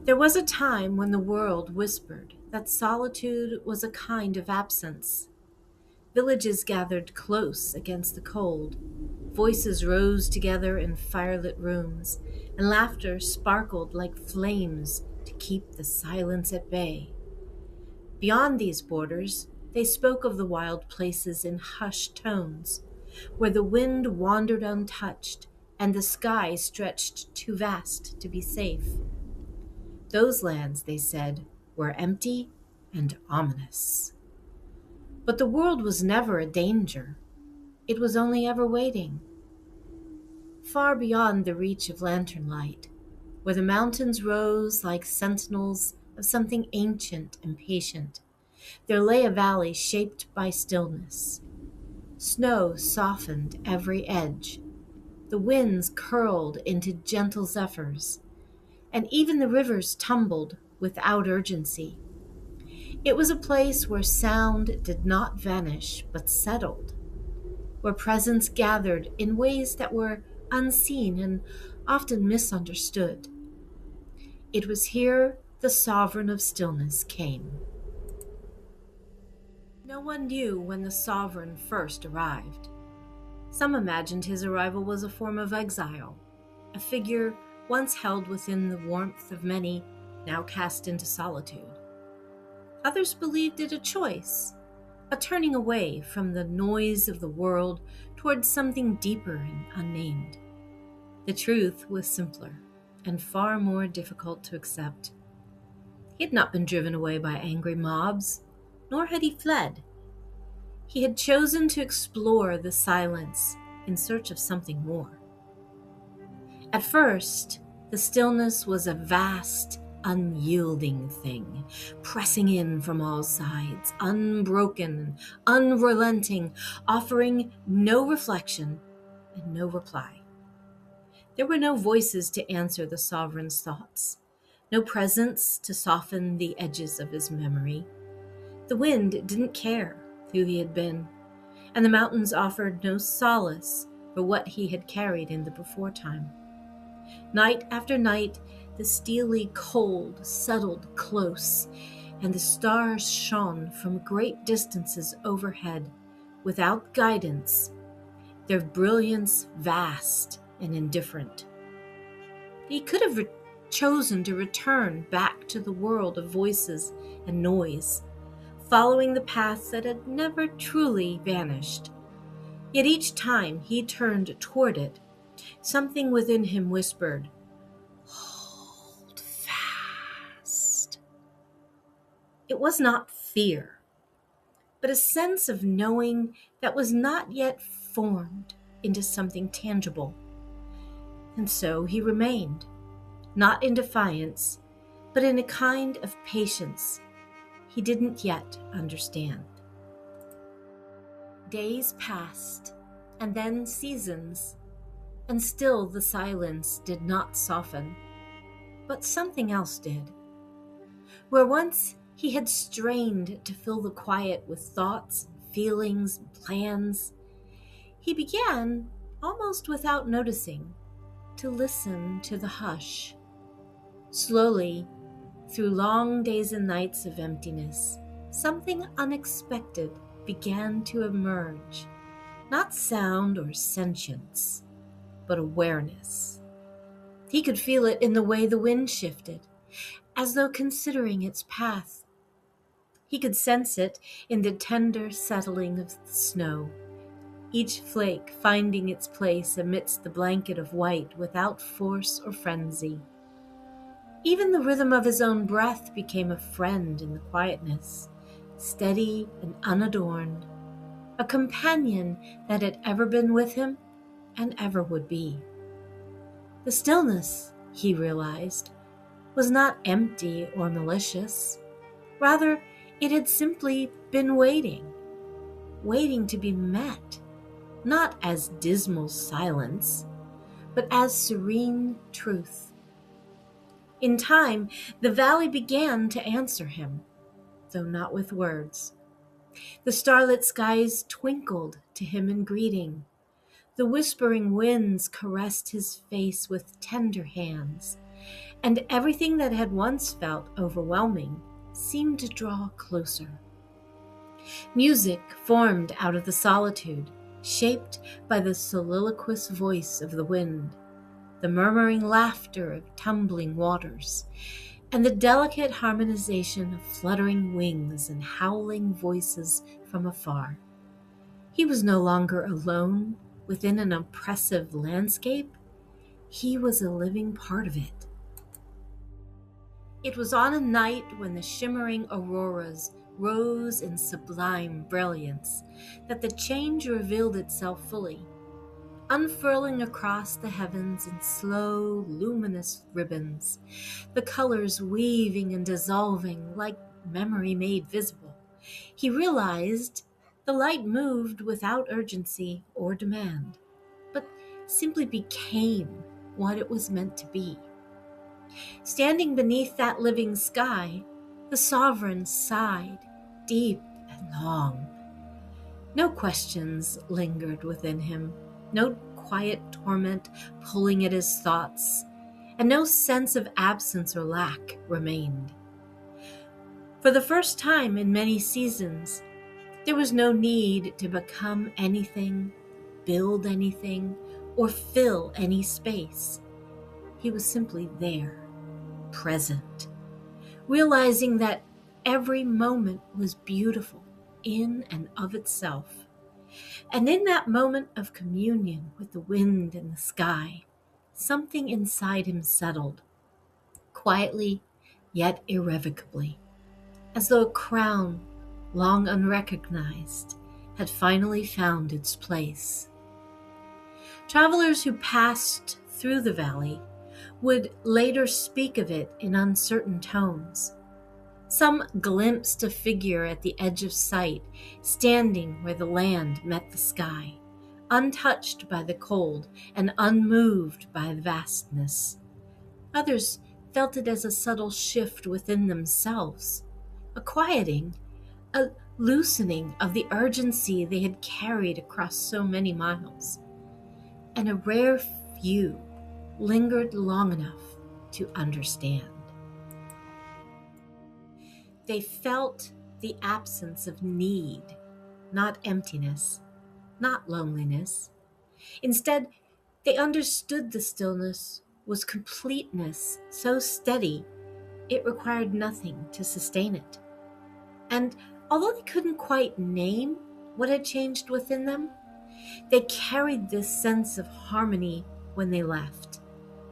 There was a time when the world whispered that solitude was a kind of absence. Villages gathered close against the cold. Voices rose together in firelit rooms, and laughter sparkled like flames to keep the silence at bay. Beyond these borders, they spoke of the wild places in hushed tones, where the wind wandered untouched and the sky stretched too vast to be safe. Those lands, they said, were empty and ominous. But the world was never a danger. It was only ever waiting. Far beyond the reach of lantern light, where the mountains rose like sentinels of something ancient and patient, there lay a valley shaped by stillness. Snow softened every edge. The winds curled into gentle zephyrs, and even the rivers tumbled without urgency. It was a place where sound did not vanish but settled, where presence gathered in ways that were unseen and often misunderstood. It was here the sovereign of stillness came. No one knew when the sovereign first arrived. Some imagined his arrival was a form of exile, a figure once held within the warmth of many, now cast into solitude. Others believed it a choice, a turning away from the noise of the world towards something deeper and unnamed. The truth was simpler and far more difficult to accept. He had not been driven away by angry mobs, nor had he fled. He had chosen to explore the silence in search of something more. At first, the stillness was a vast, unyielding thing, pressing in from all sides, unbroken, unrelenting, offering no reflection and no reply. There were no voices to answer the sovereign's thoughts, no presence to soften the edges of his memory. The wind didn't care who he had been, and the mountains offered no solace for what he had carried in the beforetime. Night after night, the steely cold settled close, and the stars shone from great distances overhead, without guidance, their brilliance vast and indifferent. He could have chosen to return back to the world of voices and noise, following the paths that had never truly vanished. Yet each time he turned toward it, something within him whispered, "Hold fast." It was not fear, but a sense of knowing that was not yet formed into something tangible. And so he remained, not in defiance, but in a kind of patience he didn't yet understand. Days passed, and then seasons, and still the silence did not soften. But something else did. Where once he had strained to fill the quiet with thoughts, feelings, and plans, he began, almost without noticing, to listen to the hush. Slowly, through long days and nights of emptiness, something unexpected began to emerge. Not sound or sentience, but awareness. He could feel it in the way the wind shifted, as though considering its path. He could sense it in the tender settling of the snow, each flake finding its place amidst the blanket of white without force or frenzy. Even the rhythm of his own breath became a friend in the quietness, steady and unadorned, a companion that had ever been with him and ever would be. The stillness, he realized, was not empty or malicious. Rather, it had simply been waiting to be met, not as dismal silence, but as serene truth. In time, the valley began to answer him, though not with words. The starlit skies twinkled to him in greeting. The whispering winds caressed his face with tender hands, and everything that had once felt overwhelming seemed to draw closer. Music formed out of the solitude, shaped by the soliloquous voice of the wind, the murmuring laughter of tumbling waters, and the delicate harmonization of fluttering wings and howling voices from afar. He was no longer alone within an oppressive landscape. He was a living part of it. It was on a night when the shimmering auroras rose in sublime brilliance that the change revealed itself fully, unfurling across the heavens in slow, luminous ribbons, the colors weaving and dissolving like memory made visible. He realized the light moved without urgency or demand, but simply became what it was meant to be. Standing beneath that living sky, the sovereign sighed, deep and long. No questions lingered within him, no quiet torment pulling at his thoughts, and no sense of absence or lack remained. For the first time in many seasons, there was no need to become anything, build anything, or fill any space. He was simply there, present, realizing that every moment was beautiful in and of itself. And in that moment of communion with the wind and the sky, something inside him settled, quietly yet irrevocably, as though a crown, long unrecognized, had finally found its place. Travelers who passed through the valley would later speak of it in uncertain tones. Some glimpsed a figure at the edge of sight, standing where the land met the sky, untouched by the cold and unmoved by the vastness. Others felt it as a subtle shift within themselves, a quieting, a loosening of the urgency they had carried across so many miles. And a rare few lingered long enough to understand. They felt the absence of need, not emptiness, not loneliness. Instead, they understood the stillness was completeness so steady it required nothing to sustain it. And although they couldn't quite name what had changed within them, they carried this sense of harmony when they left,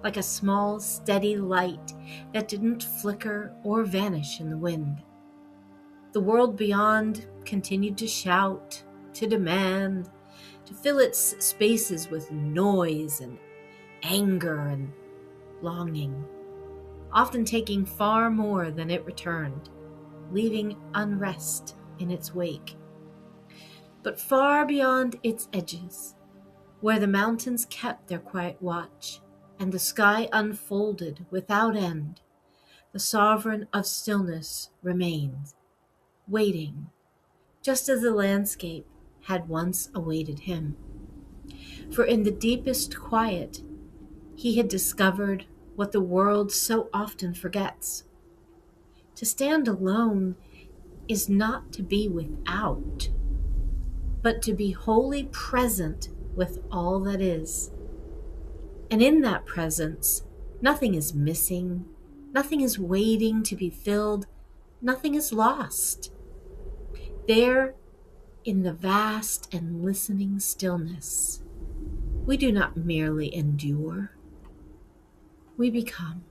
like a small, steady light that didn't flicker or vanish in the wind. The world beyond continued to shout, to demand, to fill its spaces with noise and anger and longing, often taking far more than it returned, leaving unrest in its wake. But far beyond its edges, where the mountains kept their quiet watch and the sky unfolded without end, the sovereign of stillness remained, waiting, just as the landscape had once awaited him. For in the deepest quiet, he had discovered what the world so often forgets. To stand alone is not to be without, but to be wholly present with all that is. And in that presence, nothing is missing, nothing is waiting to be filled, nothing is lost. There, in the vast and listening stillness, we do not merely endure, we become.